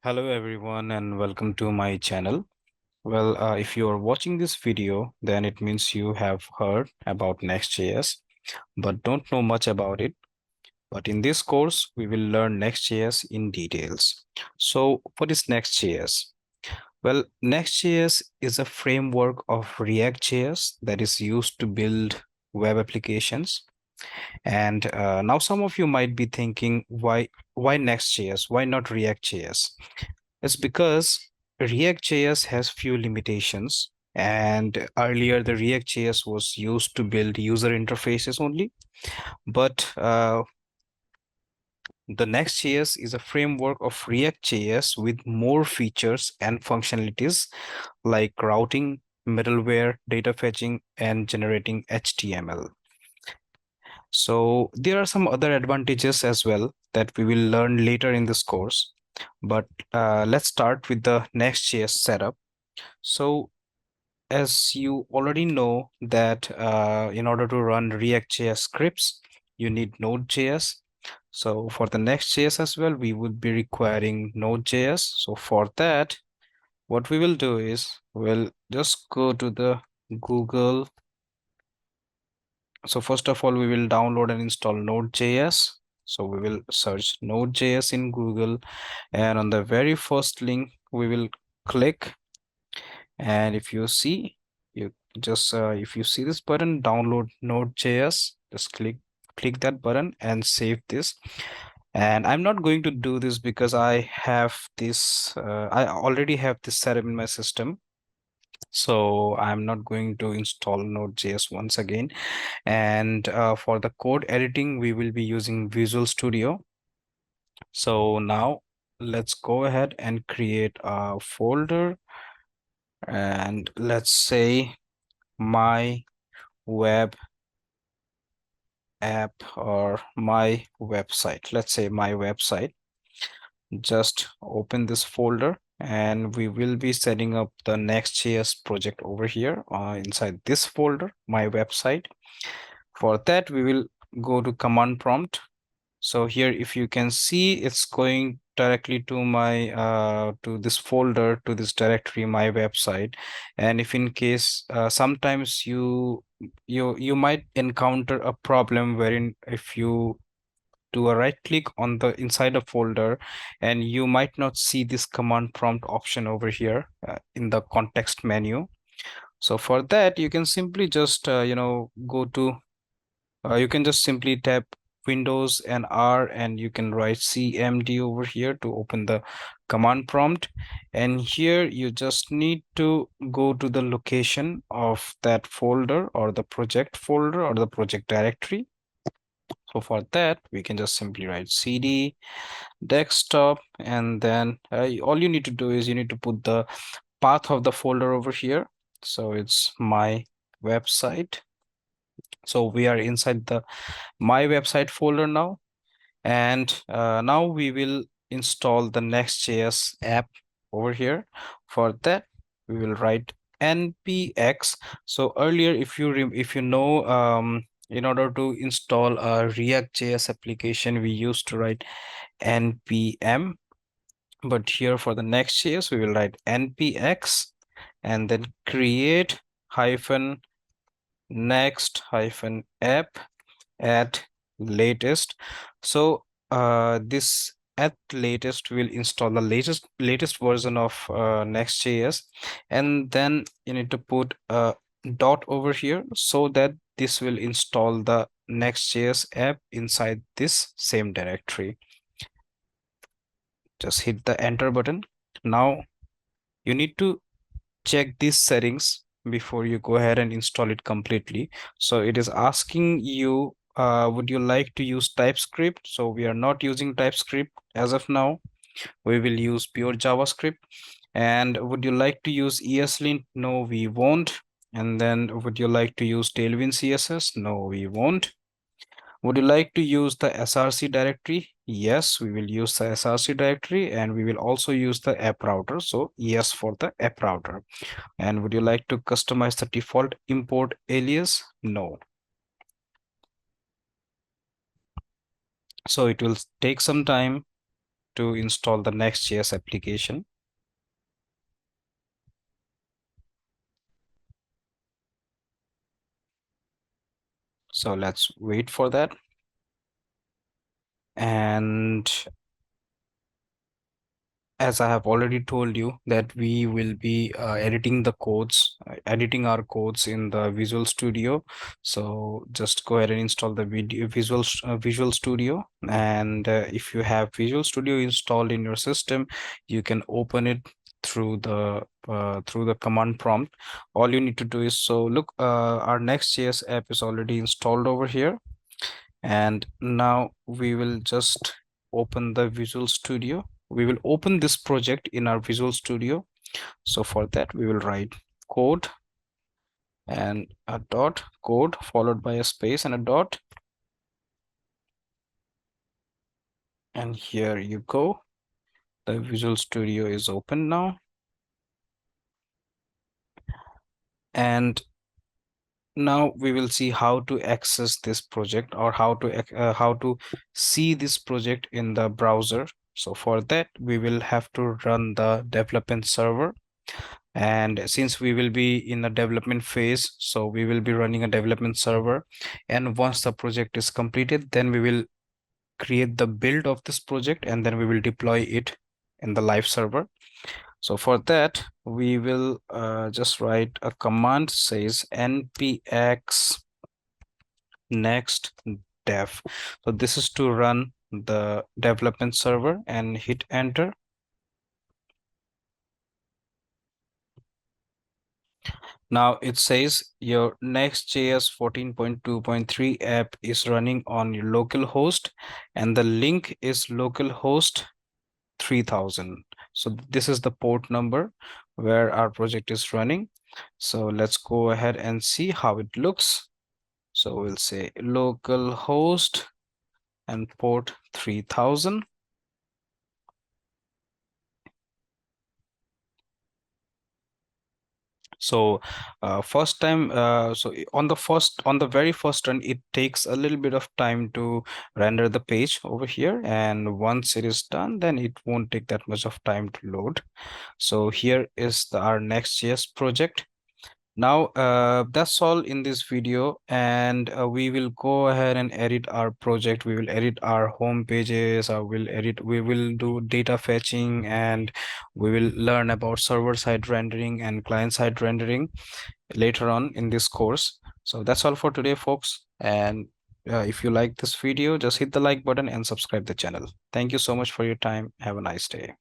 Hello everyone and welcome to my channel. If you are watching this video, then it means you have heard about Next.js but don't know much about it. But in this course, we will learn Next.js in details. So what is Next.js? Well, Next.js is a framework of React.js that is used to build web applications. And now some of you might be thinking, why Next.js? Why not React.js? It's because React.js has few limitations, and earlier the React.js was used to build user interfaces only. But the Next.js is a framework of React.js with more features and functionalities like routing, middleware, data fetching, and generating HTML. So there are some other advantages as well that we will learn later in this course. But let's start with the Next.js setup. So as you already know that in order to run React.js scripts, you need Node.js. So for the Next.js as well, we would be requiring Node.js. So for that, what we will do is we'll just go to the Google. So first of all, we will download and install Node.js. So we will search Node.js in Google, and on the very first link, we will click. And if you see, you just if you see this button, download Node.js, just click that button and save this. And I'm not going to do this because I already have this set up in my system. So I'm not going to install Node.js once again. And for the code editing, we will be using Visual Studio. So now let's go ahead and create a folder, and let's say my web app or my website. Let's say my website. Just open this folder and we will be setting up the Next.js project over here inside this folder, my website. For that, we will go to command prompt. So here, if you can see, it's going directly to my to this folder, to this directory, my website. And if in case sometimes you might encounter a problem wherein if you do a right click on the inside a folder, and you might not see this command prompt option over here in the context menu. So for that, you can simply just go to you can just simply tap Windows and R, and you can write CMD over here to open the command prompt. And here you just need to go to the location of that folder or the project folder or the project directory. So for that, we can just simply write CD desktop, and then all you need to do is you need to put the path of the folder over here. So it's my website. So we are inside the my website folder now. And now we will install the Next.js app over here. For that, we will write npx. So earlier, if you know, in order to install a React.js application, we used to write npm. But here for the Next.js, we will write npx and then create hyphen next hyphen app at latest. So this at latest will install the latest version of Next.js, and then you need to put a dot over here so that this will install the Next.js app inside this same directory. Just hit the enter button. Now you need to check these settings before you go ahead and install it completely. So it is asking you, would you like to use TypeScript? So we are not using TypeScript as of now. We will use pure JavaScript. And would you like to use ESLint? No, we won't. And then would you like to use Tailwind CSS? No, we won't. Would you like to use the SRC directory? Yes, we will use the SRC directory, and we will also use the app router. So yes for the app router. And would you like to customize the default import alias? No. So it will take some time to install the Next.js application. So let's wait for that. And as I have already told you that we will be editing our codes in the Visual Studio. So just go ahead and install the Visual Studio. And if you have Visual Studio installed in your system, you can open it through the command prompt. All you need to do is, so look, our Next.js app is already installed over here. And now we will just open the Visual Studio. We will open this project in our Visual Studio. So for that, we will write code and a dot, code followed by a space and a dot. And here you go. The Visual Studio is open now. And now we will see how to access this project, or how to see this project in the browser. So for that, we will have to run the development server. And since we will be in the development phase, so we will be running a development server. And once the project is completed, then we will create the build of this project, and then we will deploy it in the live server. So for that, we will just write a command, says npx next dev. So this is to run the development server, and hit enter. Now it says your Next.js 14.2.3 app is running on your local host, and the link is localhost 3000. So this is the port number where our project is running. So let's go ahead and see how it looks. So we'll say localhost and port 3000. So on the very first run, it takes a little bit of time to render the page over here, and once it is done, then it won't take that much of time to load. So here is our Next.js project. Now that's all in this video, and we will go ahead and edit our project. We will edit our home pages, or we will do data fetching, and we will learn about server-side rendering and client-side rendering later on in this course. So that's all for today, folks. And if you like this video, just hit the like button and subscribe the channel. Thank you so much for your time. Have a nice day.